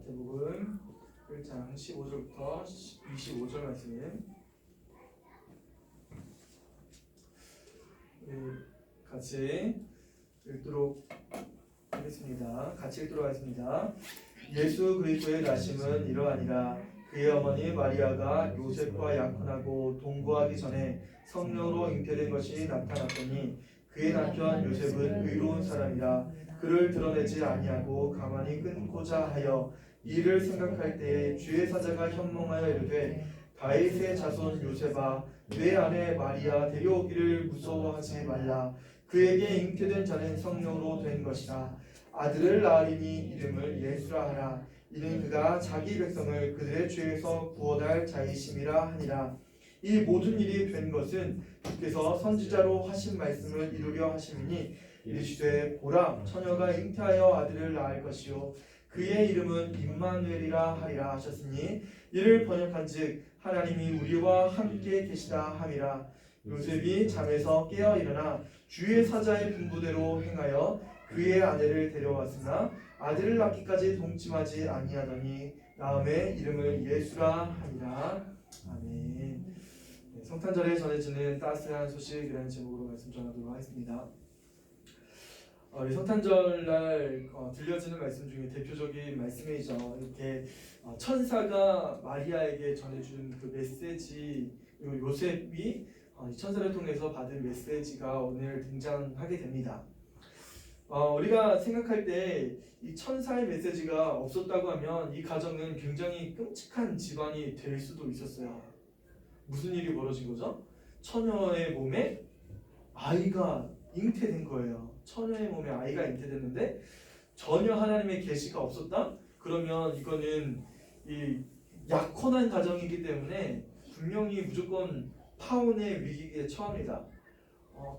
마태복음 1장 15절부터 25절 말씀 같이 읽도록 하겠습니다. 예수 그리스도의 나심은 이러하니라. 그의 어머니 마리아가 요셉과 약혼하고 동거하기 전에 성령으로 잉태된 것이 나타났더니 그의 남편 요셉은 의로운 사람이라 그를 드러내지 아니하고 가만히 끊고자 하여 이를 생각할 때에 주의 사자가 현몽하여 이르되 다윗의 자손 요셉아 내 아내 마리아 데려오기를 무서워하지 말라. 그에게 잉태된 자는 성령으로 된 것이라. 아들을 낳으리니 이름을 예수라 하라. 이는 그가 자기 백성을 그들의 죄에서 구원할 자이심이라 하니라. 이 모든 일이 된 것은 주께서 선지자로 하신 말씀을 이루려 하심이니 이르시되 보라 처녀가 잉태하여 아들을 낳을 것이요 그의 이름은 임마누엘이라 하리라 하셨으니 이를 번역한즉 하나님이 우리와 함께 계시다 함이라. 요셉이 잠에서 깨어 일어나 주의 사자의 분부대로 행하여 그의 아내를 데려왔으나 아들을 낳기까지 동침하지 아니하더니 다음에 이름을 예수라 하니라. 아멘. 성탄절에 전해지는 따스한 소식이라는 제목으로 말씀 전하도록 하겠습니다. 이 성탄절날 들려지는 말씀 중에 대표적인 말씀이죠. 이렇게 천사가 마리아에게 전해준 그 메시지, 그리고 요셉이 이 천사를 통해서 받은 메시지가 오늘 등장하게 됩니다. 우리가 생각할 때 이 천사의 메시지가 없었다고 하면 이 가정은 굉장히 끔찍한 집안이 될 수도 있었어요. 무슨 일이 벌어진 거죠? 처녀의 몸에 아이가 잉태된 거예요. 처녀의 몸에 아이가 잉태됐는데 전혀 하나님의 계시가 없었다? 그러면 이거는 이 약혼한 가정이기 때문에 분명히 무조건 파혼의 위기에 처합니다.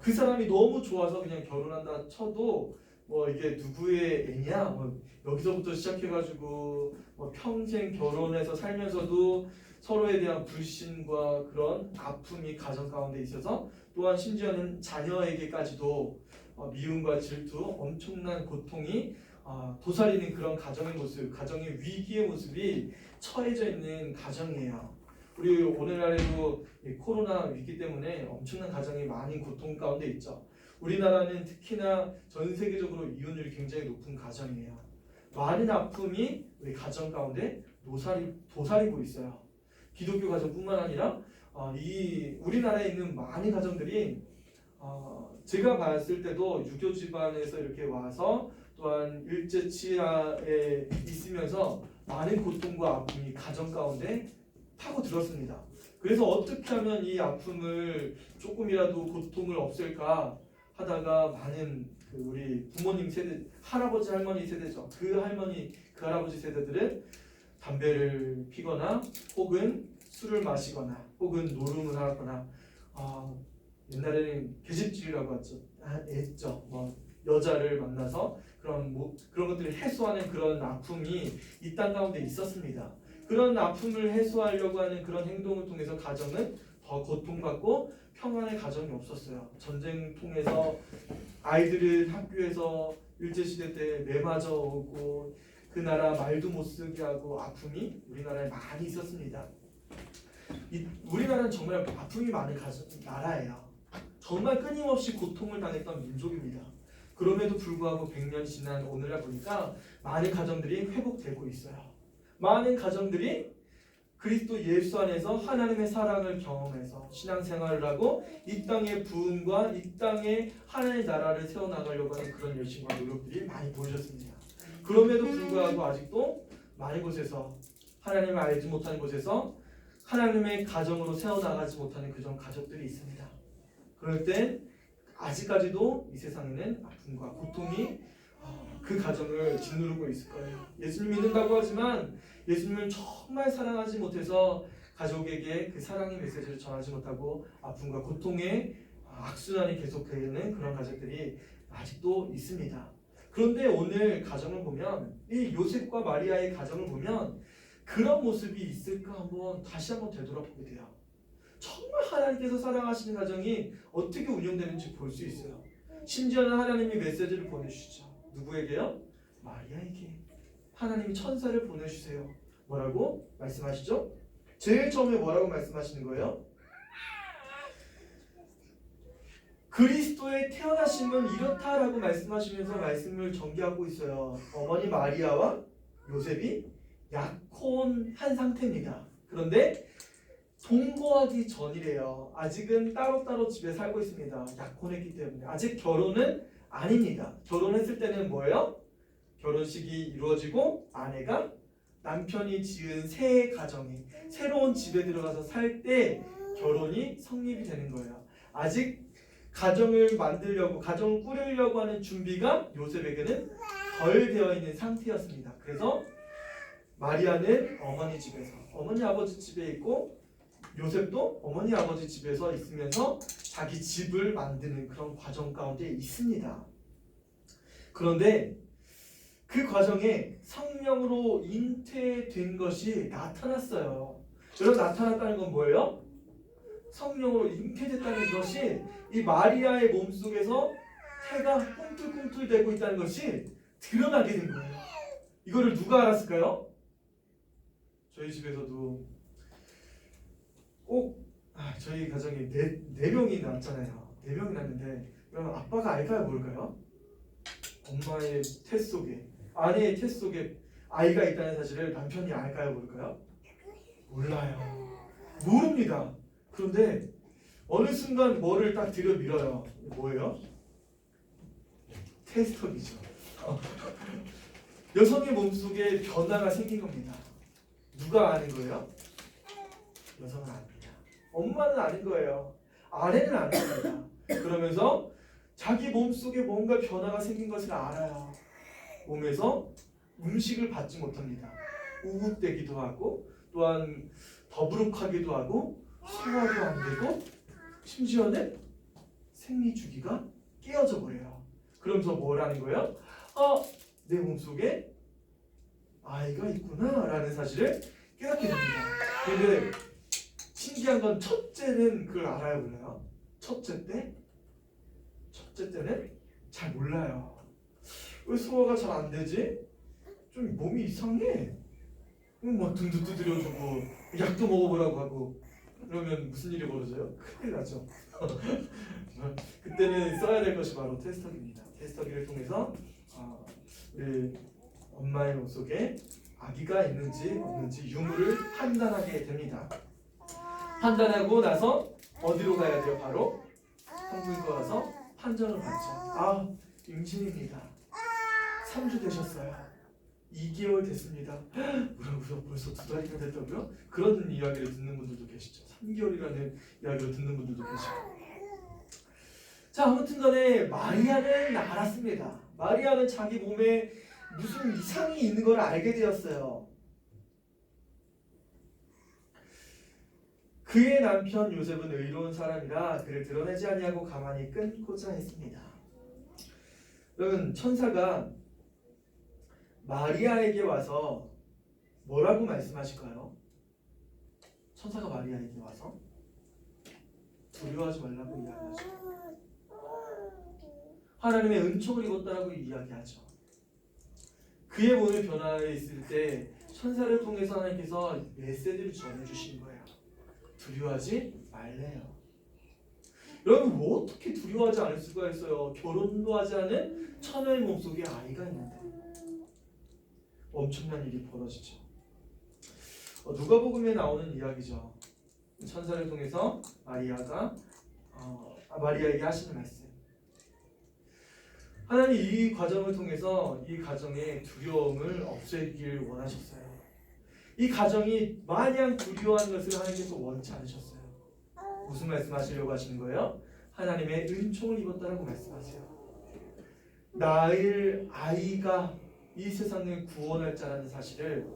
그 사람이 너무 좋아서 그냥 결혼한다 쳐도 뭐 이게 누구의 애냐? 뭐 여기서부터 시작해가지고 뭐 평생 결혼해서 살면서도 서로에 대한 불신과 그런 아픔이 가정 가운데 있어서 또한 심지어는 자녀에게까지도 미움과 질투, 엄청난 고통이 도사리는 그런 가정의 모습, 가정의 위기의 모습이 처해져 있는 가정이에요. 우리 오늘날에도 코로나 위기 때문에 엄청난 가정이 많이 고통 가운데 있죠. 우리나라는 특히나 전 세계적으로 이혼율이 굉장히 높은 가정이에요. 많은 아픔이 우리 가정 가운데 도사리고 있어요. 기독교 가정뿐만 아니라 이 우리나라에 있는 많은 가정들이 제가 봤을 때도 유교 집안에서 이렇게 와서 또한 일제 치하에 있으면서 많은 고통과 아픔이 가정 가운데 파고들었습니다. 그래서 어떻게 하면 이 아픔을 조금이라도 고통을 없앨까 하다가 많은 우리 부모님 세대, 할아버지 할머니 세대죠. 그 할머니 그 할아버지 세대들은 담배를 피거나 혹은 술을 마시거나 혹은 노름을 하거나 옛날에는 계집질이라고 했죠. 뭐 여자를 만나서 그런 것들을 해소하는 그런 아픔이 이 땅 가운데 있었습니다. 그런 아픔을 해소하려고 하는 그런 행동을 통해서 가정은 더 고통받고 평안의 가정이 없었어요. 전쟁 통해서 아이들은 학교에서 일제시대 때 매맞아 오고 그 나라 말도 못 쓰게 하고 아픔이 우리나라에 많이 있었습니다. 우리나라는 정말 아픔이 많은 나라예요. 정말 끊임없이 고통을 당했던 민족입니다. 그럼에도 불구하고 100년 지난 오늘날 보니까 많은 가정들이 회복되고 있어요. 많은 가정들이 그리스도 예수 안에서 하나님의 사랑을 경험해서 신앙생활을 하고 이 땅의 부흥과 이 땅의 하나님의 나라를 세워나가려고 하는 그런 열심과 노력들이 많이 보여졌습니다. 그럼에도 불구하고 아직도 많은 곳에서 하나님을 알지 못하는 곳에서 하나님의 가정으로 세워나가지 못하는 그런 가족들이 있습니다. 그럴 땐 아직까지도 이 세상에는 아픔과 고통이 그 가정을 짓누르고 있을 거예요. 예수를 믿는다고 하지만 예수님을 정말 사랑하지 못해서 가족에게 그 사랑의 메시지를 전하지 못하고 아픔과 고통의 악순환이 계속되는 그런 가족들이 아직도 있습니다. 그런데 오늘 가정을 보면 이 요셉과 마리아의 가정을 보면 그런 모습이 있을까 다시 한번 되돌아보게 돼요. 정말 하나님께서 사랑하시는 가정이 어떻게 운영되는지 볼 수 있어요. 심지어는 하나님이 메시지를 보내주시죠. 누구에게요? 마리아에게. 하나님이 천사를 보내주세요. 뭐라고 말씀하시죠? 제일 처음에 뭐라고 말씀하시는 거예요? 그리스도의 태어나심은 이렇다라고 말씀하시면서 말씀을 전개하고 있어요. 어머니 마리아와 요셉이 약혼한 상태입니다. 그런데 동거하기 전이래요. 아직은 따로따로 집에 살고 있습니다. 약혼했기 때문에 아직 결혼은 아닙니다. 결혼했을 때는 뭐예요? 결혼식이 이루어지고 아내가 남편이 지은 새 가정에 새로운 집에 들어가서 살 때 결혼이 성립이 되는 거예요. 아직 가정을 만들려고 가정을 꾸리려고 하는 준비가 요셉에게는 덜 되어 있는 상태였습니다. 그래서 마리아는 어머니 집에서 어머니 아버지 집에 있고 요셉도 어머니 아버지 집에서 있으면서 자기 집을 만드는 그런 과정 가운데 있습니다. 그런데 그 과정에 성령으로 잉태된 것이 나타났어요. 여러분 나타났다는 건 뭐예요? 성령으로 잉태됐다는 것이 이 마리아의 몸속에서 태가 꿈틀꿈틀대고 있다는 것이 드러나게 된 거예요. 이거를 누가 알았을까요? 저희 집에서도 꼭 저희 가정에 네 명이 낳았잖아요. 4명이 낳았는데 그럼 아빠가 알까요 모를까요? 엄마의 태 속에 아내의 태 속에 아이가 있다는 사실을 남편이 알까요 모를까요? 몰라요. 모릅니다. 그런데 어느 순간 뭐를 딱 들여밀어요. 뭐예요? 테스터기죠. 여성의 몸속에 변화가 생긴 겁니다. 누가 아는 거예요? 여성은 압니다. 엄마는 아는 거예요. 아내는 아는 겁니다. 그러면서 자기 몸속에 뭔가 변화가 생긴 것을 알아요. 몸에서 음식을 받지 못합니다. 우웃대기도 하고 또한 더부룩하기도 하고 소화도 안 되고 심지어는 생리 주기가 깨어져 버려요. 그러면서 뭐라는 거예요? 내 몸속에 아이가 있구나 라는 사실을 깨닫게 됩니다. 근데 신기한 건 첫째는 그걸 알아요 몰라요? 첫째 때는 잘 몰라요. 왜 소화가 잘 안 되지? 좀 몸이 이상해. 막 등도 두드려주고 약도 먹어보라고 하고 그러면 무슨 일이 벌어져요? 큰일 나죠. 그때는 써야 될 것이 바로 테스터기입니다. 테스터기를 통해서 우리 엄마의 몸속에 아기가 있는지 없는지 유무를 판단하게 됩니다. 판단하고 나서 어디로 가야 돼요? 바로 산부인과 가서 판정을 받죠. 임신입니다. 3주 되셨어요. 2개월 됐습니다. 뭐라고요? 벌써 2달이나 됐다고요? 그런 이야기를 듣는 분들도 계시죠. 3개월이라는 이야기를 듣는 분들도 계시고. 자, 아무튼 간에 마리아는 알았습니다. 마리아는 자기 몸에 무슨 이상이 있는 걸 알게 되었어요. 그의 남편 요셉은 의로운 사람이라 그를 드러내지 아니하고 가만히 끊고자 했습니다. 여러분, 천사가 마리아에게 와서 뭐라고 말씀하실까요? 천사가 마리아에게 와서 두려워하지 말라고 이야기하죠. 하나님의 은총을 입었다라고 이야기하죠. 그의 몸에 변화해 있을 때 천사를 통해서 하나님께서 메시지를 전해주신 거예요. 두려워하지 말래요. 여러분 뭐 어떻게 두려워하지 않을 수가 있어요? 결혼도 하지 않은 처녀의 몸속에 아이가 있는데 엄청난 일이 벌어지죠. 누가복음에 나오는 이야기죠. 천사를 통해서 마리아에게 하시는 말씀. 하나님 이 과정을 통해서 이 가정의 두려움을 없애길 원하셨어요. 이 가정이 마냥 두려워하는 것을 하나님께서 원치 않으셨어요. 무슨 말씀하시려고 하시는 거예요? 하나님의 은총을 입었다라고 말씀하세요. 낳을 아이가 이 세상을 구원할 자라는 사실을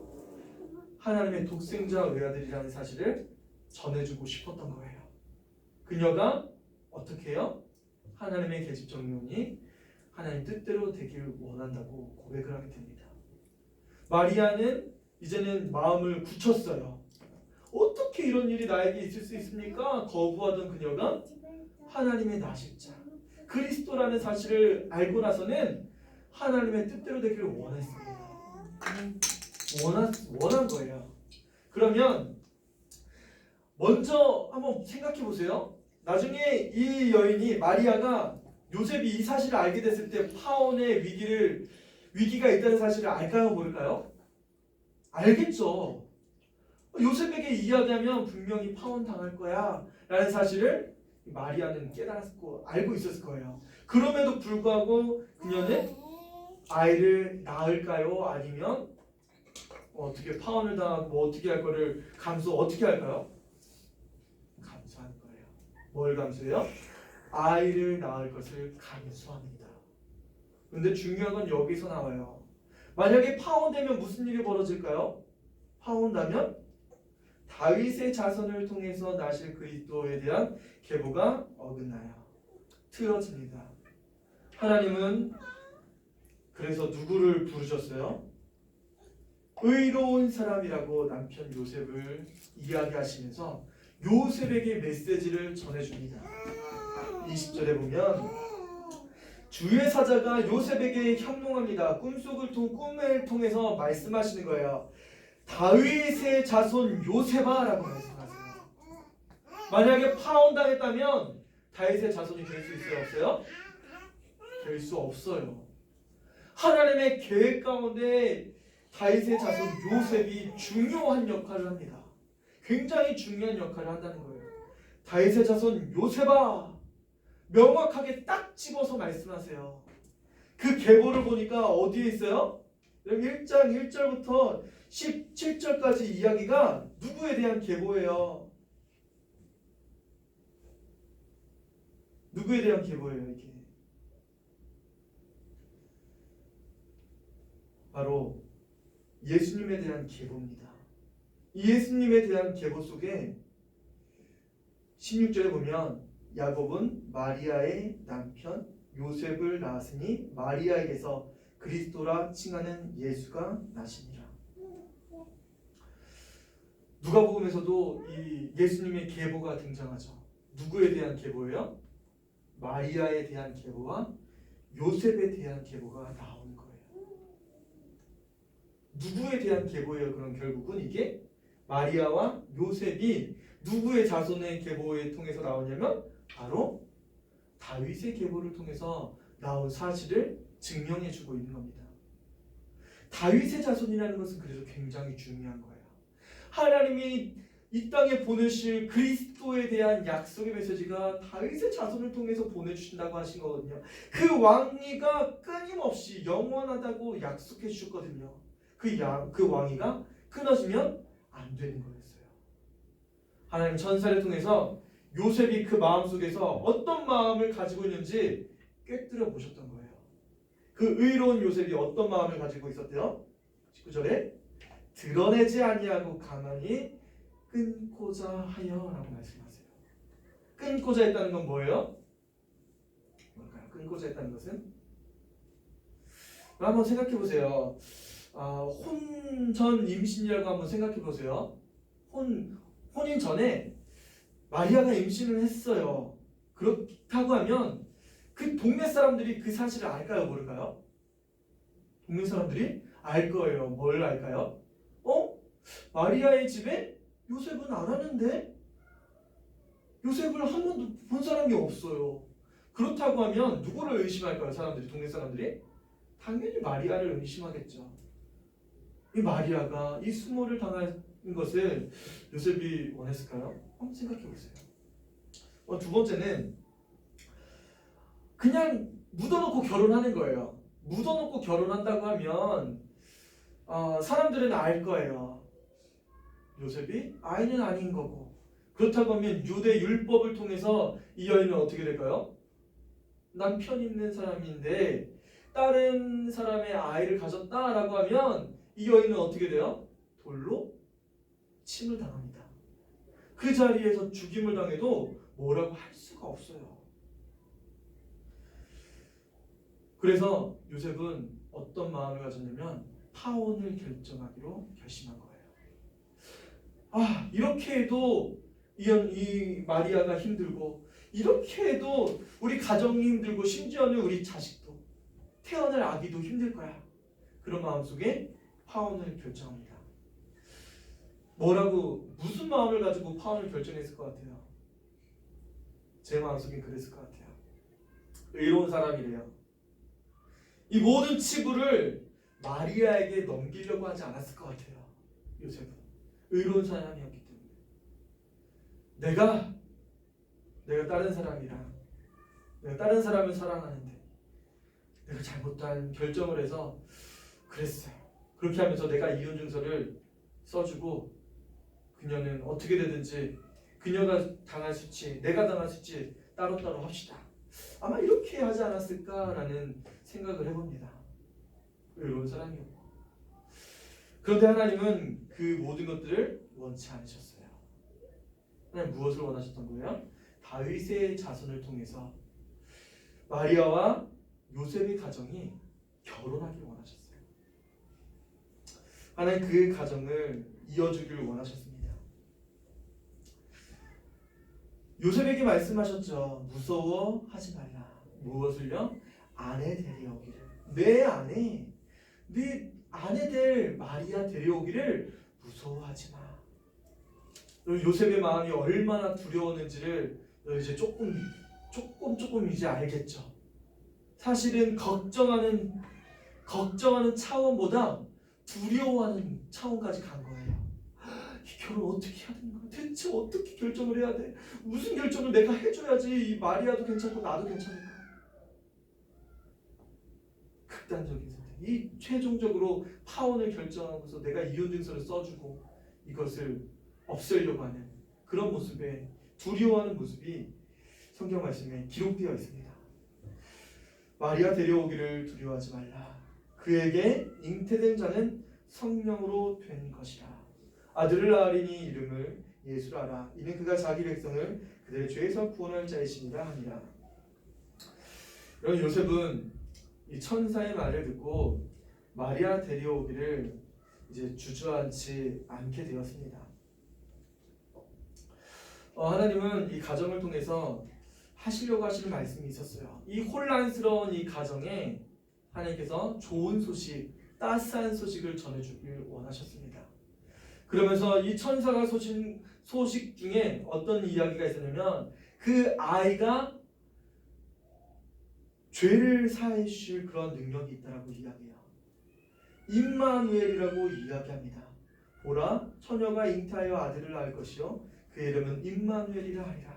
하나님의 독생자 외아들이라는 사실을 전해주고 싶었던 거예요. 그녀가 어떻게 해요? 하나님의 계집종이오니 하나님 뜻대로 되길 원한다고 고백을 하게 됩니다. 마리아는 이제는 마음을 굳혔어요. 어떻게 이런 일이 나에게 있을 수 있습니까? 거부하던 그녀가 하나님의 나실자 그리스도라는 사실을 알고 나서는 하나님의 뜻대로 되기를 원했습니다. 원한 거예요. 그러면 먼저 한번 생각해 보세요. 나중에 이 여인이 마리아가 요셉이 이 사실을 알게 됐을 때 파혼의 위기가 있다는 사실을 알까요, 모를까요? 알겠죠. 요셉에게 이야기하면 분명히 파혼 당할 거야 라는 사실을 마리아는 깨달았고 알고 있었을 거예요. 그럼에도 불구하고 그녀는 아이를 낳을까요? 아니면 어떻게 파혼을 당하고 뭐 어떻게 할 거를 어떻게 할까요? 감수하는 거예요. 뭘 감수해요? 아이를 낳을 것을 감수합니다. 근데 중요한 건 여기서 나와요. 만약에 파혼되면 무슨 일이 벌어질까요? 파혼되면 다윗의 자손을 통해서 나실 그리스도에 대한 계보가 어긋나요. 틀어집니다. 하나님은 그래서 누구를 부르셨어요? 의로운 사람이라고 남편 요셉을 이야기하시면서 요셉에게 메시지를 전해줍니다. 20절에 보면 주의 사자가 요셉에게 형통합니다. 꿈을 통해서 말씀하시는 거예요. 다윗의 자손 요셉아 라고 말씀하세요. 만약에 파혼당했다면 다윗의 자손이 될 수 있어요? 없어요? 될 수 없어요. 하나님의 계획 가운데 다윗의 자손 요셉이 중요한 역할을 합니다. 굉장히 중요한 역할을 한다는 거예요. 다윗의 자손 요셉아 명확하게 딱 집어서 말씀하세요. 그 계보를 보니까 어디에 있어요? 여기 1장 1절부터 17절까지 이야기가 누구에 대한 계보예요? 누구에 대한 계보예요 이게? 바로 예수님에 대한 계보입니다. 이 예수님에 대한 계보 속에 16절에 보면 야곱은 마리아의 남편 요셉을 낳았으니 마리아에게서 그리스도라 칭하는 예수가 나시니라. 누가복음에서도 이 예수님의 계보가 등장하죠. 누구에 대한 계보예요? 마리아에 대한 계보와 요셉에 대한 계보가 나오는 거예요. 누구에 대한 계보예요? 그럼 결국은 이게 마리아와 요셉이 누구의 자손의 계보에 통해서 나오냐면 바로 다윗의 계보를 통해서 나온 사실을 증명해주고 있는 겁니다. 다윗의 자손이라는 것은 그래서 굉장히 중요한 거예요. 하나님이 이 땅에 보내실 그리스도에 대한 약속의 메시지가 다윗의 자손을 통해서 보내주신다고 하신 거거든요. 그 왕위가 끊임없이 영원하다고 약속해 주셨거든요. 그 왕위가 끊어지면 안 되는 거였어요. 하나님 천사를 통해서 요셉이 그 마음속에서 어떤 마음을 가지고 있는지 꿰뚫어 보셨던 거예요. 그 의로운 요셉이 어떤 마음을 가지고 있었대요? 19절에 드러내지 아니하고 가만히 끊고자 하여 라고 말씀하세요. 끊고자 했다는 건 뭐예요? 뭘까요? 끊고자 했다는 것은? 한번 생각해 보세요. 혼전 임신이라고 한번 생각해 보세요. 혼인 전에 마리아가 임신을 했어요. 그렇다고 하면 그 동네 사람들이 그 사실을 알까요? 모를까요? 동네 사람들이 알 거예요. 뭘 알까요? 마리아의 집에 요셉은 안 하는데? 요셉을 한 번도 본 사람이 없어요. 그렇다고 하면 누구를 의심할까요? 사람들이, 동네 사람들이? 당연히 마리아를 의심하겠죠. 이 마리아가 이 수모를 당한 것을 요셉이 원했을까요? 한번 생각해 보세요. 두 번째는 그냥 묻어놓고 결혼하는 거예요. 묻어놓고 결혼한다고 하면 사람들은 알 거예요. 요셉이 아이는 아닌 거고. 그렇다고 하면 유대 율법을 통해서 이 여인은 어떻게 될까요? 남편 있는 사람인데 다른 사람의 아이를 가졌다라고 하면 이 여인은 어떻게 돼요? 돌로 침을 당합니다. 그 자리에서 죽임을 당해도 뭐라고 할 수가 없어요. 그래서 요셉은 어떤 마음을 가졌냐면 파혼을 결정하기로 결심한 거예요. 이렇게 해도 이 마리아가 힘들고, 이렇게 해도 우리 가정이 힘들고, 심지어는 우리 자식도, 태어날 아기도 힘들 거야. 그런 마음속에 파혼을 결정합니다. 무슨 마음을 가지고 파혼을 결정했을 것 같아요? 제 마음속엔 그랬을 것 같아요. 의로운 사람이래요. 이 모든 치부를 마리아에게 넘기려고 하지 않았을 것 같아요. 요셉은 의로운 사람이었기 때문에 내가 다른 사람이랑 내가 다른 사람을 사랑하는데 내가 잘못한 결정을 해서 그랬어요. 그렇게 하면서 내가 이혼 증서를 써주고 그녀는 어떻게 되든지 그녀가 당할 수치 내가 당할 수치 따로따로 합시다. 아마 이렇게 하지 않았을까라는 생각을 해봅니다. 의로운 사람이었고. 그런데 하나님은 그 모든 것들을 원치 않으셨어요. 하나님 무엇을 원하셨던 거예요? 다윗의 자손을 통해서 마리아와 요셉의 가정이 결혼하기를 원하셨어요. 하나님 그 가정을 이어주기를 원하셨습니다. 요셉에게 말씀하셨죠. 무서워하지 말라. 무엇을요? 아내 데려오기를. 내 아내 될 마리아 데려오기를 무서워하지 마. 요셉의 마음이 얼마나 두려웠는지를 이제 조금 이제 알겠죠. 사실은 걱정하는 차원보다 두려워하는 차원까지 간 거예요. 이 결혼 어떻게 해야 되는 거야? 대체 어떻게 결정을 해야 돼? 무슨 결정을 내가 해줘야지 이 마리아도 괜찮고 나도 괜찮을까? 극단적인 선택. 이 최종적으로 파혼을 결정하고서 내가 이혼 증서를 써주고 이것을 없애려고 하는 그런 모습에 두려워하는 모습이 성경 말씀에 기록되어 있습니다. 마리아 데려오기를 두려워하지 말라. 그에게 잉태된 자는 성령으로 된 것이라. 아들을 낳으리니 이름을 예수라 하라. 이는 그가 자기 백성을 그들의 죄에서 구원할 자이시니라 하니라. 여러분 요셉은 이 천사의 말을 듣고 마리아 데려오기를 이제 주저앉지 않게 되었습니다. 하나님은 이 가정을 통해서 하시려고 하시는 말씀이 있었어요. 이 혼란스러운 이 가정에 하나님께서 좋은 소식, 따스한 소식을 전해주길 원하셨습니다. 그러면서 이 천사가 소식 중에 어떤 이야기가 있었냐면 그 아이가 죄를 사해 주실 그런 능력이 있다라고 이야기해요. 임마누엘이라고 이야기합니다. 보라, 처녀가 잉태하여 아들을 낳을 것이요 그 이름은 임마누엘이라 하리라.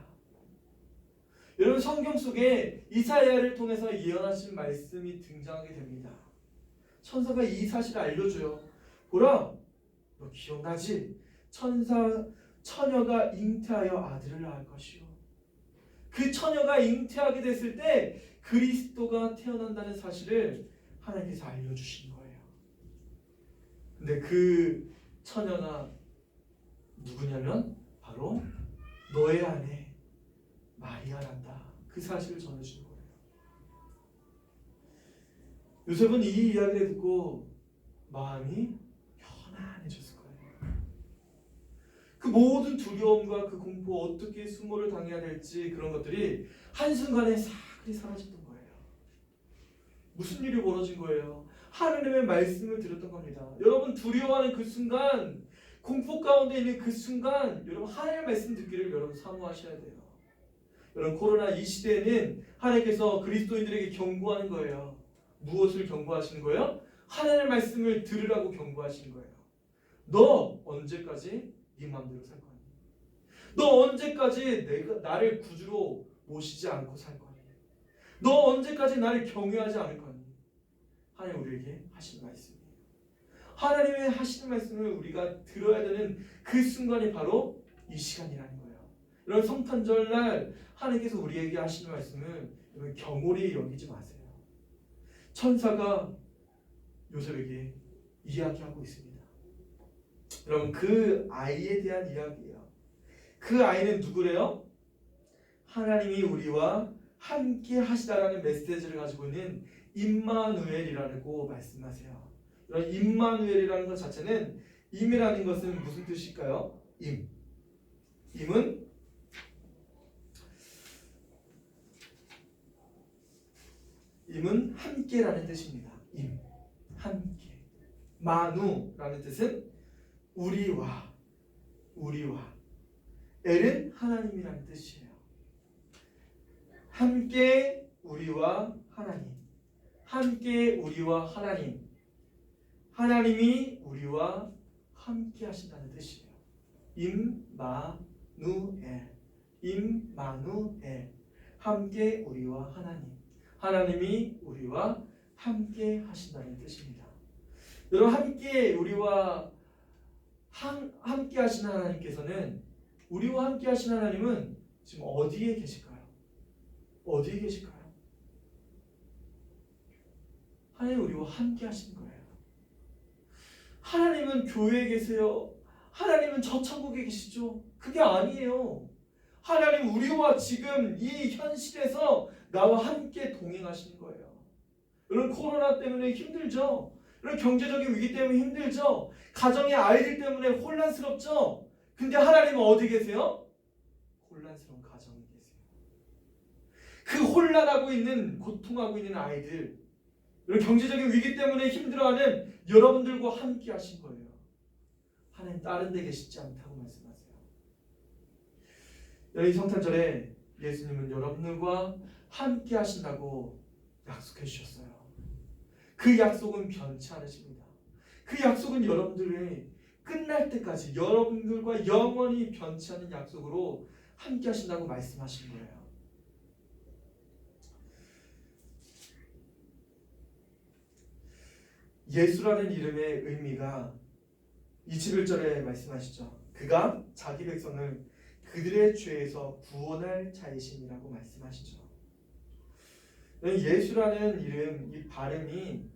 여러분 성경 속에 이사야를 통해서 예언하신 말씀이 등장하게 됩니다. 천사가 이 사실을 알려줘요. 보라, 너 기억나지? 처녀가 잉태하여 아들을 낳을 것이요. 그 처녀가 잉태하게 됐을 때 그리스도가 태어난다는 사실을 하나님께서 알려주신 거예요. 근데 그 처녀가 누구냐면 바로 너의 아내 마리아란다. 그 사실을 전해주는 거예요. 요셉은 이 이야기를 듣고 마음이 편안해졌을 거예요. 그 모든 두려움과 그 공포, 어떻게 수모를 당해야 될지 그런 것들이 한순간에 싹이 사라졌던 거예요. 무슨 일이 벌어진 거예요? 하나님의 말씀을 들었던 겁니다. 여러분 두려워하는 그 순간, 공포 가운데 있는 그 순간 여러분 하나님의 말씀 듣기를 여러분 사모하셔야 돼요. 여러분 코로나 이 시대에는 하나님께서 그리스도인들에게 경고하는 거예요. 무엇을 경고하시는 거예요? 하나님의 말씀을 들으라고 경고하시는 거예요. 너 언제까지 네 마음대로 살 거니? 너 언제까지 나를 구주로 모시지 않고 살 거니? 너 언제까지 나를 경외하지 않을 거니? 하나님 우리에게 하시는 말씀이에요. 하나님의 하시는 말씀을 우리가 들어야 되는 그 순간이 바로 이 시간이라는 거예요. 여러분 성탄절날 하나님께서 우리에게 하시는 말씀을 여러분 경홀히 여기지 마세요. 천사가 요셉에게 이야기하고 있습니다. 여러분 그 아이에 대한 이야기예요. 그 아이는 누구래요? 하나님이 우리와 함께 하시다라는 메시지를 가지고 있는 임마누엘이라고 말씀하세요. 여러분 임마누엘이라는 것 자체는 임이라는 것은 무슨 뜻일까요? 임은 함께라는 뜻입니다. 함께. 마누라는 뜻은 우리와 엘은 하나님이라는 뜻이에요. 함께 우리와 하나님, 함께 우리와 하나님, 하나님이 우리와 함께 하신다는 뜻이에요. 임마누엘, 함께 우리와 하나님, 하나님이 우리와 함께 하신다는 뜻입니다. 여러분, 함께 우리와 함께 하시는 하나님께서는, 우리와 함께 하시는 하나님은 지금 어디에 계실까요? 어디에 계실까요? 하나님 우리와 함께 하시는 거예요. 하나님은 교회에 계세요. 하나님은 저 천국에 계시죠. 그게 아니에요. 하나님 우리와 지금 이 현실에서 나와 함께 동행하시는 거예요. 여러분, 코로나 때문에 힘들죠? 여러분, 경제적인 위기 때문에 힘들죠? 가정의 아이들 때문에 혼란스럽죠? 근데 하나님은 어디 계세요? 혼란스러운 가정에 계세요. 그 혼란하고 있는, 고통하고 있는 아이들, 여러분, 경제적인 위기 때문에 힘들어하는 여러분들과 함께 하신 거예요. 하나님 다른 데 계시지 않다고 말씀하세요. 여러분, 이 성탄절에 예수님은 여러분들과 함께 하신다고 약속해 주셨어요. 그 약속은 변치 않으십니다. 그 약속은 여러분들의 끝날 때까지 여러분들과 영원히 변치 않는 약속으로 함께 하신다고 말씀하신 거예요. 예수라는 이름의 의미가 21절에 말씀하시죠. 그가 자기 백성을 그들의 죄에서 구원할 자이심이라고 말씀하시죠. 예수라는 이름, 이 발음이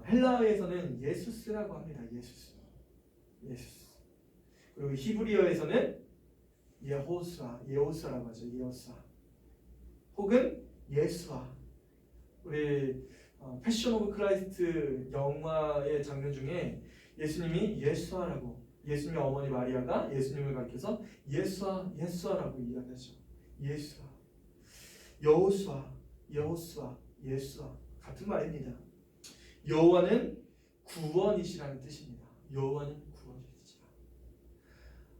헬라어에서는 예수스라고 합니다. 예수스. 그리고 히브리어에서는 예호수아라고 하죠. 예호수아. 혹은 예수아. 우리 패션 오브 크라이스트 영화의 장면 중에 예수님이 예수아라고, 예수님의 어머니 마리아가 예수님을 가리켜서 예수아라고 이야기하죠. 예수아, 여호수아, 예수아 같은 말입니다. 여호와는 구원이시라는 뜻입니다. 여호와는 구원이시라.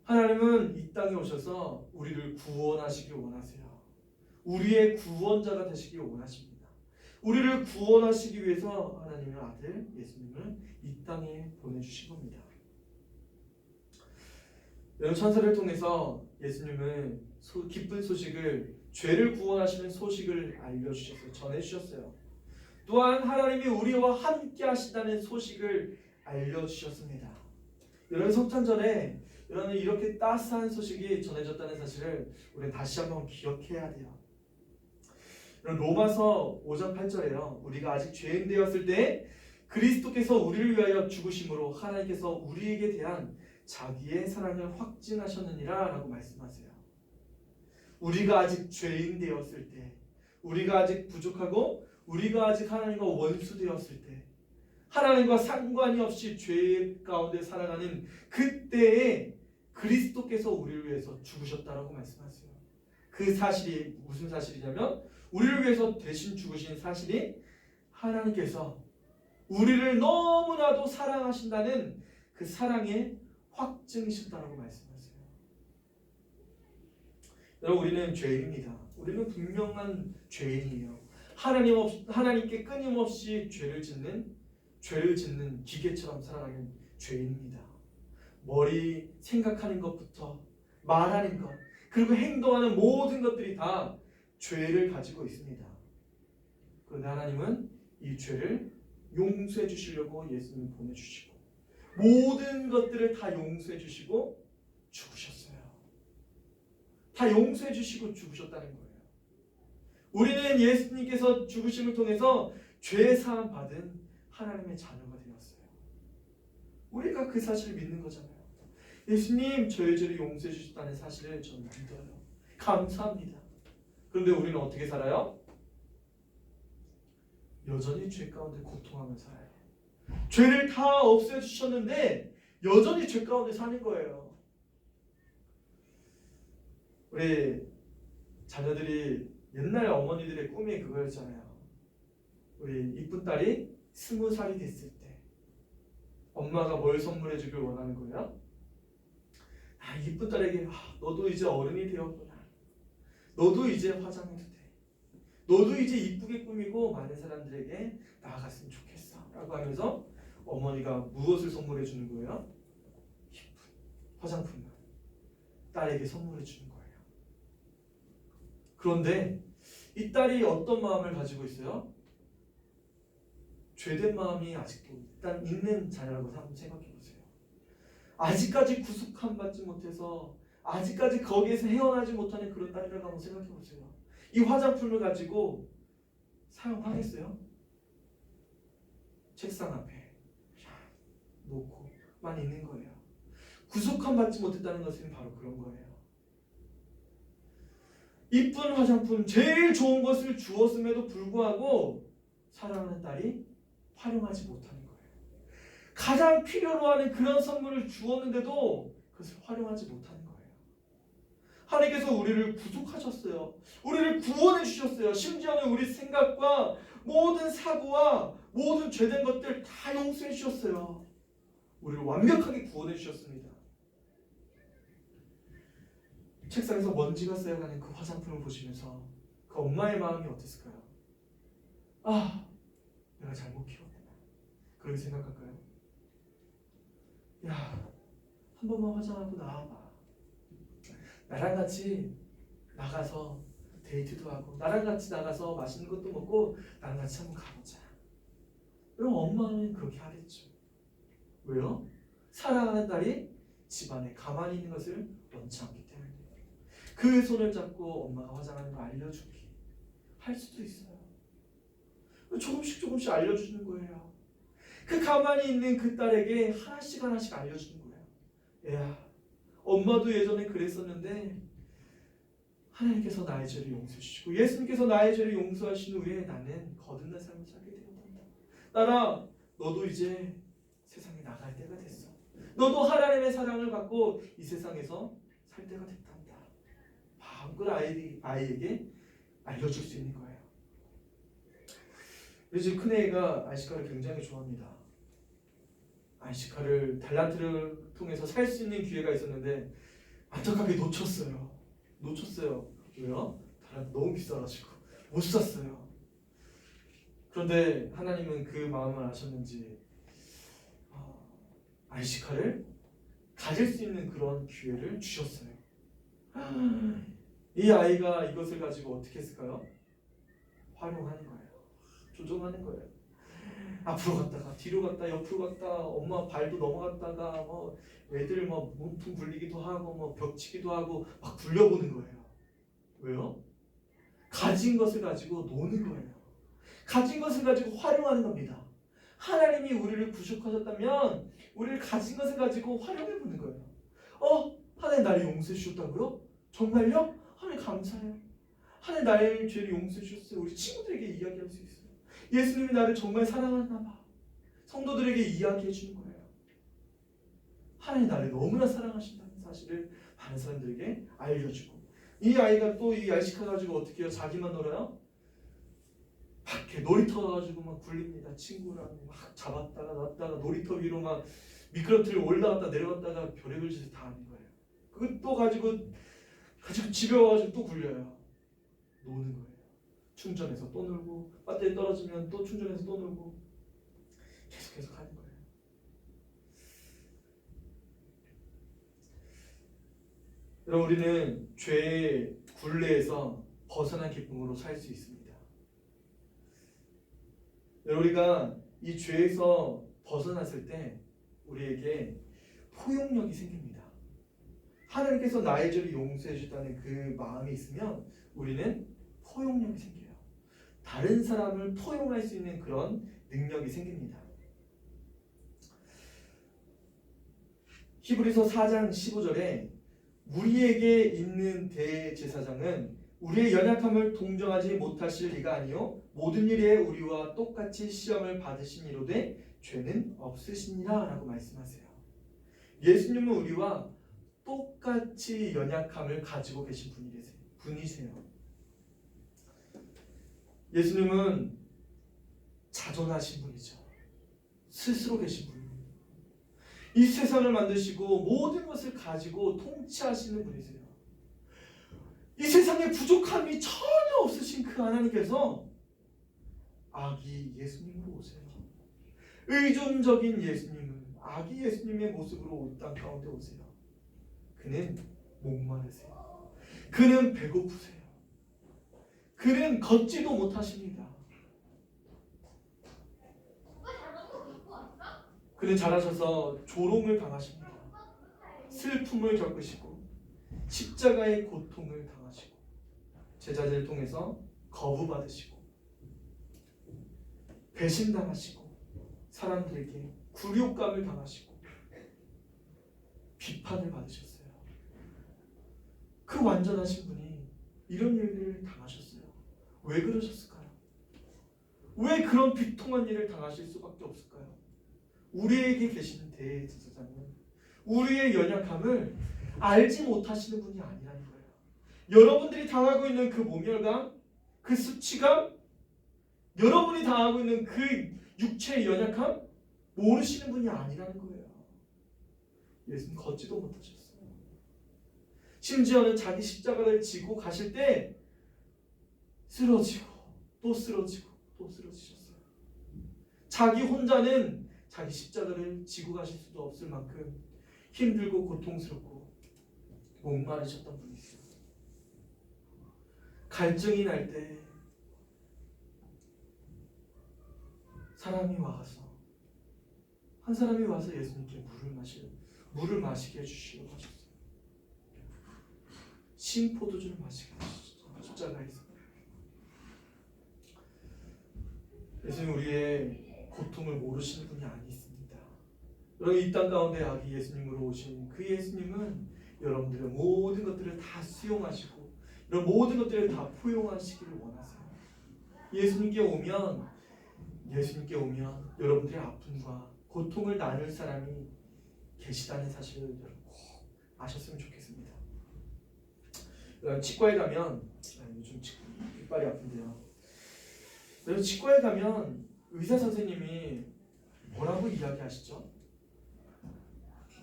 하나님은 이 땅에 오셔서 우리를 구원하시길 원하세요. 우리의 구원자가 되시길 원하십니다. 우리를 구원하시기 위해서 하나님의 아들 예수님을 이 땅에 보내주신 겁니다. 여러분, 천사를 통해서 예수님은 기쁜 소식을, 죄를 구원하시는 소식을 알려주셨어요. 전해주셨어요. 또한 하나님이 우리와 함께 하신다는 소식을 알려주셨습니다. 여러분, 성탄절에 여러분 이렇게 따스한 소식이 전해졌다는 사실을 우리는 다시 한번 기억해야 돼요. 로마서 5장 8절에요. 우리가 아직 죄인 되었을 때 그리스도께서 우리를 위하여 죽으심으로 하나님께서 우리에게 대한 자기의 사랑을 확증하셨느니라 라고 말씀하세요. 우리가 아직 죄인 되었을 때, 우리가 아직 부족하고 우리가 아직 하나님과 원수 되었을 때, 하나님과 상관이 없이 죄 가운데 살아가는 그때에 그리스도께서 우리를 위해서 죽으셨다라고 말씀하세요. 그 사실이 무슨 사실이냐면, 우리를 위해서 대신 죽으신 사실이 하나님께서 우리를 너무나도 사랑하신다는 그 사랑의 확증이셨다라고 말씀하세요. 여러분, 우리는 죄인입니다. 우리는 분명한 죄인이에요. 하나님께 끊임없이 죄를 짓는 기계처럼 살아가는 죄인입니다. 머리 생각하는 것부터 말하는 것, 그리고 행동하는 모든 것들이 다 죄를 가지고 있습니다. 그런데 하나님은 이 죄를 용서해 주시려고 예수님을 보내주시고 모든 것들을 다 용서해 주시고 죽으셨어요. 다 용서해 주시고 죽으셨다는 거예요. 우리는 예수님께서 죽으심을 통해서 죄 사함 받은 하나님의 자녀가 되었어요. 우리가 그 사실을 믿는 거잖아요. 예수님, 저의 죄를 용서해 주셨다는 사실을 저는 믿어요. 감사합니다. 그런데 우리는 어떻게 살아요? 여전히 죄 가운데 고통하며 살아요. 죄를 다 없애주셨는데 여전히 죄 가운데 사는 거예요. 우리 자녀들이 옛날 어머니들의 꿈이 그거였잖아요. 우리 이쁜 딸이 20살이 됐을 때 엄마가 뭘 선물해 주길 원하는 거예요? 아, 이쁜 딸에게 너도 이제 어른이 되었구나. 너도 이제 화장해도 돼. 너도 이제 이쁘게 꾸미고 많은 사람들에게 나아갔으면 좋겠어. 라고 하면서 어머니가 무엇을 선물해 주는 거예요? 이쁜 화장품만 딸에게 선물해 주는 거예요. 그런데 이 딸이 어떤 마음을 가지고 있어요? 죄된 마음이 아직도 일단 있는 자녀라고 한번 생각해 보세요. 아직까지 구속함 받지 못해서 아직까지 거기에서 헤어나지 못하는 그런 딸이라고 한번 생각해 보세요. 이 화장품을 가지고 사용하겠어요? 책상 앞에 놓고만 있는 거예요. 구속함 받지 못했다는 것은 바로 그런 거예요. 이쁜 화장품, 제일 좋은 것을 주었음에도 불구하고 사랑하는 딸이 활용하지 못하는 거예요. 가장 필요로 하는 그런 선물을 주었는데도 그것을 활용하지 못하는 거예요. 하나님께서 우리를 구속하셨어요. 우리를 구원해 주셨어요. 심지어는 우리 생각과 모든 사고와 모든 죄된 것들 다 용서해 주셨어요. 우리를 완벽하게 구원해 주셨습니다. 책상에서 먼지가 쌓여가는 그 화장품을 보시면서 그 엄마의 마음이 어땠을까요? 아, 내가 잘못 키웠구나. 그렇게 생각할까요? 야, 한 번만 화장하고 나와봐. 나랑 같이 나가서 데이트도 하고 나랑 같이 나가서 맛있는 것도 먹고 나랑 같이 한번 가보자. 그럼 엄마는 그렇게 하겠죠. 왜요? 사랑하는 딸이 집안에 가만히 있는 것을 원치 않기 때문에 그 손을 잡고 엄마가 화장하는 거 알려주기 할 수도 있어요. 조금씩 알려주는 거예요. 그 가만히 있는 그 딸에게 하나씩 알려주는 거예요. 야, 엄마도 예전에 그랬었는데 하나님께서 나의 죄를 용서해 주시고 예수님께서 나의 죄를 용서하신 후에 나는 거듭난 삶을 살게 되었단다. 딸아, 너도 이제 세상에 나갈 때가 됐어. 너도 하나님의 사랑을 받고 이 세상에서 살 때가 됐단다. 마음껏 아이에게 알려줄 수 있는 거예요. 요즘 큰애가 아이시카를 굉장히 좋아합니다. 아이시카를 달란트를 통해서 살 수 있는 기회가 있었는데 안타깝게 놓쳤어요. 왜요? 달란트 너무 비싸가지고 못 샀어요. 그런데 하나님은 그 마음을 아셨는지 아이시카를 가질 수 있는 그런 기회를 주셨어요. 이 아이가 이것을 가지고 어떻게 했을까요? 활용하는 거예요. 조종하는 거예요. 앞으로 갔다가 뒤로 갔다 옆으로 갔다 엄마 발도 넘어갔다가 애들 몸통 굴리기도 하고 벽치기도 하고 막 굴려보는 거예요. 왜요? 가진 것을 가지고 노는 거예요. 가진 것을 가지고 활용하는 겁니다. 하나님이 우리를 구속하셨다면 우리를 가진 것을 가지고 활용해보는 거예요. 하나님 나를 용서해 주셨다고요? 정말요? 하나님 감사해요. 하나님 나의 죄를 용서해 주셨어요. 우리 친구들에게 이야기할 수 있어요. 예수님이 나를 정말 사랑하나 봐. 성도들에게 이야기해 주는 거예요. 하나님 나를 너무나 사랑하신다는 사실을 많은 사람들에게 알려주고 이 아이가 또 이 알시카 가지고 어떻게 해요? 자기만 놀아요? 밖에 놀이터 가지고 막 굴립니다. 친구랑 막 잡았다가 놨다가 놀이터 위로 막 미끄럼틀을 올라갔다 내려갔다가 별의별 짓을 다 하는 거예요. 그것도 가지고 집에 와가지고 또 굴려요. 노는 거예요. 충전해서 또 놀고 배터리 떨어지면 또 충전해서 또 놀고 계속 하는 거예요. 여러분 우리는 죄의 굴레에서 벗어난 기쁨으로 살 수 있습니다. 우리가 이 죄에서 벗어났을 때 우리에게 포용력이 생깁니다. 하나님께서 나의 죄를 용서해 주셨다는 그 마음이 있으면 우리는 포용력이 생겨요. 다른 사람을 포용할 수 있는 그런 능력이 생깁니다. 히브리서 4장 15절에 우리에게 있는 대제사장은 우리의 연약함을 동정하지 못하실 리가 아니요 모든 일에 우리와 똑같이 시험을 받으시니로되 죄는 없으시니라 라고 말씀하세요. 예수님은 우리와 똑같이 연약함을 가지고 계신 분이세요. 예수님은 자존하신 분이죠. 스스로 계신 분입니다. 이 세상을 만드시고 모든 것을 가지고 통치하시는 분이세요. 이 세상에 부족함이 전혀 없으신 그 하나님께서 아기 예수님으로 오세요. 의존적인 예수님은 아기 예수님의 모습으로 이 땅 가운데 오세요. 그는 목마르세요. 그는 배고프세요. 그는 걷지도 못하십니다. 그는 자라셔서 조롱을 당하십니다. 슬픔을 겪으시고 십자가의 고통을 당하시고 제자들을 통해서 거부받으시고 배신당하시고 사람들에게 굴욕감을 당하시고 비판을 받으셨어요. 그 완전하신 분이 이런 일들을 당하셨어요. 왜 그러셨을까요? 왜 그런 비통한 일을 당하실 수밖에 없을까요? 우리에게 계신 대제사장은 우리의 연약함을 알지 못하시는 분이 아니라는 거예요. 여러분들이 당하고 있는 그 모멸감, 그 수치감, 여러분이 당하고 있는 그 육체의 연약함 모르시는 분이 아니라는 거예요. 예수님 걷지도 못하셨어요. 심지어는 자기 십자가를 지고 가실 때 쓰러지고 또 쓰러지고 또 쓰러지셨어요. 자기 혼자는 자기 십자가를 지고 가실 수도 없을 만큼 힘들고 고통스럽고 목마르셨던 분이세요. 갈증이 날 때 한 사람이 와서 예수님께 물을 마시게 해주시려고 하셨어요. 신포도주를 마시게 하셨죠. 십자가에서. 예수님 우리의 고통을 모르시는 분이 아니십니다. 여러분 이 땅 가운데 아기 예수님으로 오신 그 예수님은 여러분들의 모든 것들을 다 수용하시고 이런 모든 것들을 다 포용하시기를 원하세요. 예수님께 오면 여러분들의 아픔과 고통을 나눌 사람이 계시다는 사실을 여러분 꼭 아셨으면 좋겠습니다. 여러분 치과에 가면 요즘 이빨이 아픈데요. 여러분 치과에 가면 의사 선생님이 뭐라고 이야기하시죠?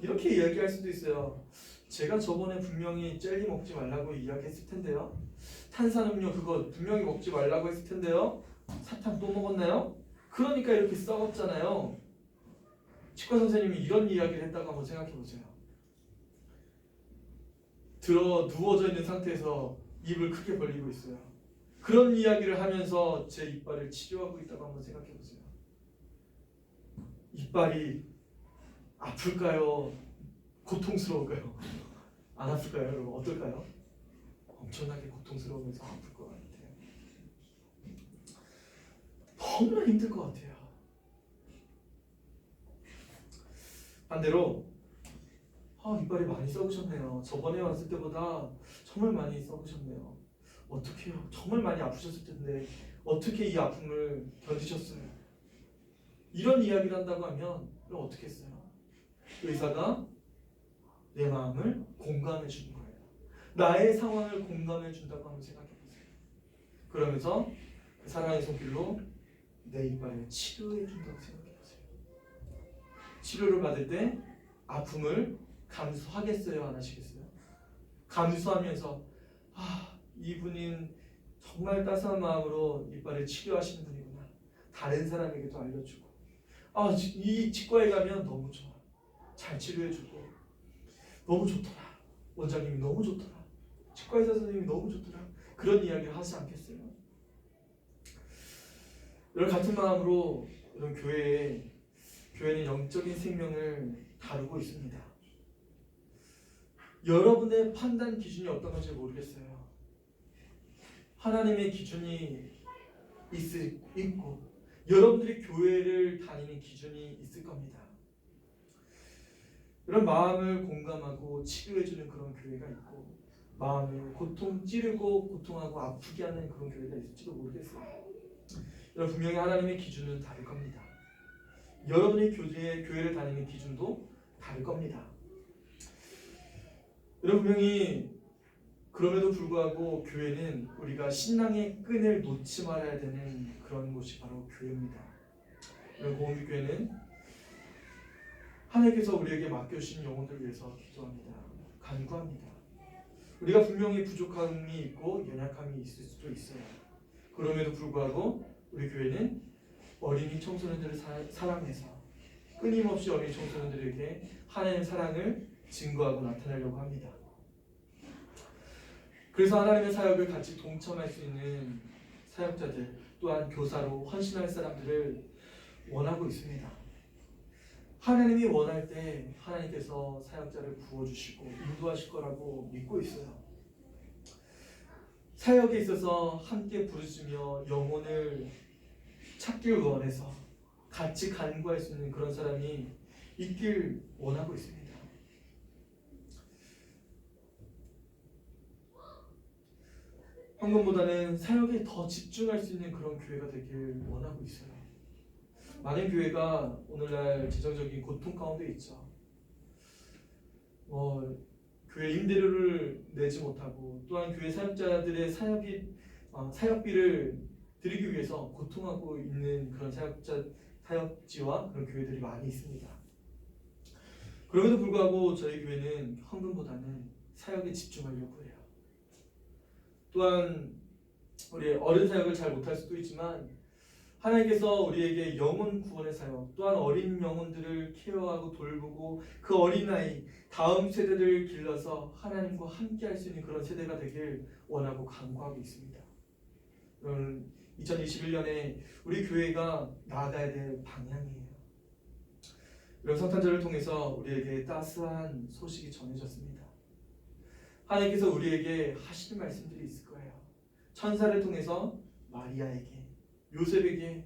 이렇게 이야기할 수도 있어요. 제가 저번에 분명히 젤리 먹지 말라고 이야기했을 텐데요. 탄산음료 그거 분명히 먹지 말라고 했을 텐데요. 사탕 또 먹었나요? 그러니까 이렇게 썩었잖아요. 치과 선생님이 이런 이야기를 했다고 한번 생각해 보세요. 누워져 있는 상태에서 입을 크게 벌리고 있어요. 그런 이야기를 하면서 제 이빨을 치료하고 있다고 한번 생각해 보세요. 이빨이 아플까요? 고통스러울까요? 안 아플까요? 여러분 어떨까요? 엄청나게 고통스러우면서 아플 것 같아요. 너무나 힘들 것 같아요. 반대로 이빨이 많이 썩으셨네요. 저번에 왔을 때보다 정말 많이 썩으셨네요. 어떡해요? 정말 많이 아프셨을 텐데 어떻게 이 아픔을 견디셨어요? 이런 이야기를 한다고 하면 그럼 어떻게 했어요? 의사가 내 마음을 공감해 주는 거예요. 나의 상황을 공감해 준다고 한번 생각해 보세요. 그러면서 그 사랑의 손길로 내 이빨을 치료해 준다고 생각해 보세요. 치료를 받을 때 아픔을 감수하겠어요? 안 하시겠어요? 감수하면서 이분은 정말 따스한 마음으로 이빨을 치료하시는 분이구나. 다른 사람에게도 알려주고 이 치과에 가면 너무 좋아. 잘 치료해주고 너무 좋더라. 원장님이 너무 좋더라. 치과의사 선생님이 너무 좋더라. 그런 이야기를 하지 않겠어요? 이런 같은 마음으로 이런 교회는 영적인 생명을 다루고 있습니다. 여러분의 판단 기준이 어떤 건지 모르겠어요. 하나님의 기준이 있고 여러분들이 교회를 다니는 기준이 있을 겁니다. 이런 마음을 공감하고 치료해주는 그런 교회가 있고 마음을 찌르고 고통하고 아프게 하는 그런 교회가 있을지도 모르겠어요. 여러분 분명히 하나님의 기준은 다를 겁니다. 여러분이 교회를 다니는 기준도 다를 겁니다. 여러분 분명히 그럼에도 불구하고 교회는 우리가 신앙의 끈을 놓지 말아야 되는 그런 곳이 바로 교회입니다. 여러분 공동교회는 하나님께서 우리에게 맡겨주신 영혼들을 위해서 기도합니다. 간구합니다. 우리가 분명히 부족함이 있고 연약함이 있을 수도 있어요. 그럼에도 불구하고 우리 교회는 어린이 청소년들을 사랑해서 끊임없이 어린이 청소년들에게 하나님의 사랑을 증거하고 나타내려고 합니다. 그래서 하나님의 사역을 같이 동참할 수 있는 사역자들, 또한 교사로 헌신할 사람들을 원하고 있습니다. 하나님이 원할 때 하나님께서 사역자를 부어주시고 인도하실 거라고 믿고 있어요. 사역에 있어서 함께 부르짖으며 영혼을 찾길 원해서 같이 간구할 수 있는 그런 사람이 있길 원하고 있습니다. 황금보다는 사역에 더 집중할 수 있는 그런 교회가 되길 원하고 있어요. 많은 교회가 오늘날 재정적인 고통 가운데 있죠. 교회 임대료를 내지 못하고 또한 교회 사역자들의 사역비를 드리기 위해서 고통하고 있는 그런 사역지와 그런 교회들이 많이 있습니다. 그럼에도 불구하고 저희 교회는 헌금보다는 사역에 집중하려고 해요. 또한 우리 어른 사역을 잘 못할 수도 있지만 하나님께서 우리에게 영혼 구원의 사역, 또한 어린 영혼들을 케어하고 돌보고 그 어린아이 다음 세대를 길러서 하나님과 함께 할 수 있는 그런 세대가 되길 원하고 간구하고 있습니다. 2021년에 우리 교회가 나아가야 될 방향이에요. 이런 성탄절을 통해서 우리에게 따스한 소식이 전해졌습니다. 하나님께서 우리에게 하시는 말씀들이 있을 거예요. 천사를 통해서 마리아에게, 요셉에게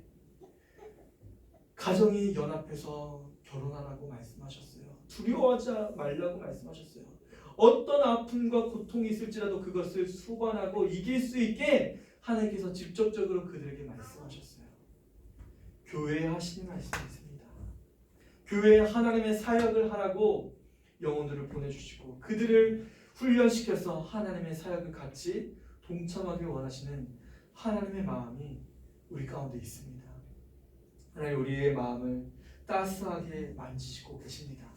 가정이 연합해서 결혼하라고 말씀하셨어요. 두려워하지 말라고 말씀하셨어요. 어떤 아픔과 고통이 있을지라도 그것을 수반하고 이길 수 있게 하나님께서 직접적으로 그들에게 말씀하셨어요. 교회에 하시는 말씀이 있습니다. 교회에 하나님의 사역을 하라고 영혼들을 보내주시고 그들을 훈련시켜서 하나님의 사역을 같이 동참하길 원하시는 하나님의 마음이 우리 가운데 있습니다. 하나님 우리의 마음을 따스하게 만지시고 계십니다.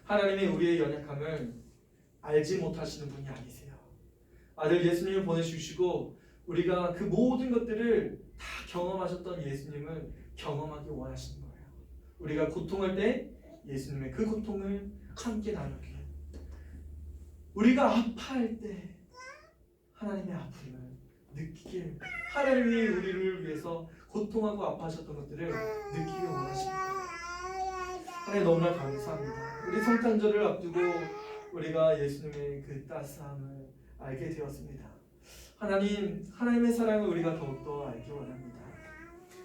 하나님이 우리의 연약함을 알지 못하시는 분이 아니세요. 아들 예수님을 보내주시고 우리가 그 모든 것들을 다 경험하셨던 예수님을 경험하기 원하시는 거예요. 우리가 고통할 때 예수님의 그 고통을 함께 나누게, 우리가 아파할 때 하나님의 아픔을 느끼길, 하나님이 우리를 위해서 고통하고 아파하셨던 것들을 느끼길 원하십니다. 하나님 너무나 감사합니다. 우리 성탄절을 앞두고 우리가 예수님의 그 따스함을 알게 되었습니다. 하나님의 사랑을 우리가 더욱더 알기 원합니다.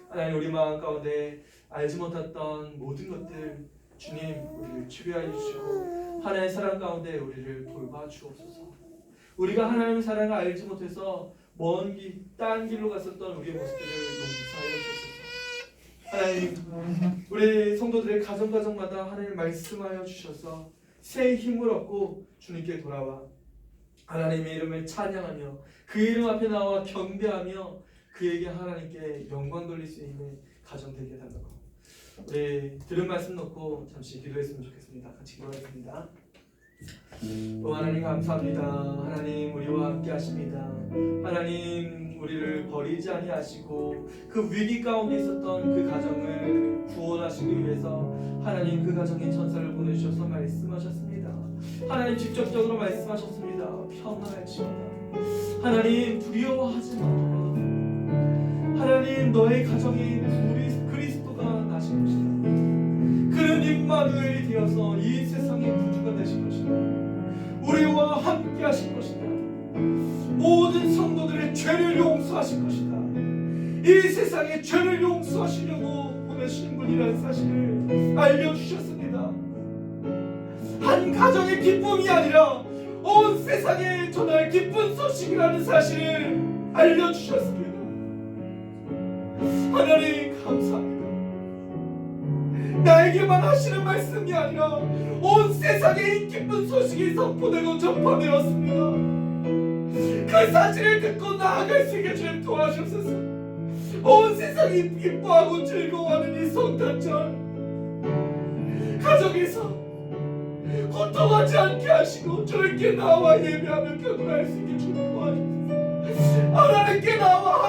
하나님 우리 마음 가운데 알지 못했던 모든 것들 주님 우리를 치료하여 주시고 하나님의 사랑 가운데 우리를 돌봐 주옵소서. 우리가 하나님의 사랑을 알지 못해서 딴 길로 갔었던 우리의 모습들을 용서하여 주옵소서. 하나님 우리 성도들의 가정마다 하나님 말씀하여 주셔서 새 힘을 얻고 주님께 돌아와 하나님의 이름을 찬양하며 그 이름 앞에 나와 경배하며 그에게 하나님께 영광 돌릴 수 있는 가정 되게 해달라고 우리 들은 말씀 놓고 잠시 기도했으면 좋겠습니다. 같이 기도하겠습니다. 하나님 감사합니다. 하나님 우리와 함께 하십니다. 하나님 우리를 버리지 아니하시고 그 위기 가운데 있었던 그 가정을 구원하시기 위해서 하나님 그 가정에 천사를 보내주셔서 말씀하셨습니다. 하나님 직접적으로 말씀하셨습니다. 평안할지어다. 하나님 두려워하지 마라. 하나님 너의 가정이 그리스도가 나신 것이다. 그는 임마누엘이 되어서 이 세상의 구주가 되신 것이다. 우리와 함께 하실 것이다. 모든 성도들의 죄를 용서하실 것이다. 이 세상의 죄를 용서하시려고 보내신 분이라는 사실을 알려주셨습니다. 한 가정의 기쁨이 아니라 온 세상에 전할 기쁜 소식이라는 사실을 알려주셨습니다. 하나님 감사합니다. 나에게만 하시는 말씀이 아니라 온 세상에 이 기쁜 소식이 선포되고 전파되었습니다. 그 사실을 듣고 나아갈 수 있게 주님 도와주옵소서. 온 세상이 기뻐하고 즐거워하는 이 성탄절, 가정에서 고통하지 않게 하시고 저에게 나와 예배하며 경배할 수 있게 주님 도와주세요. 하나님께 나와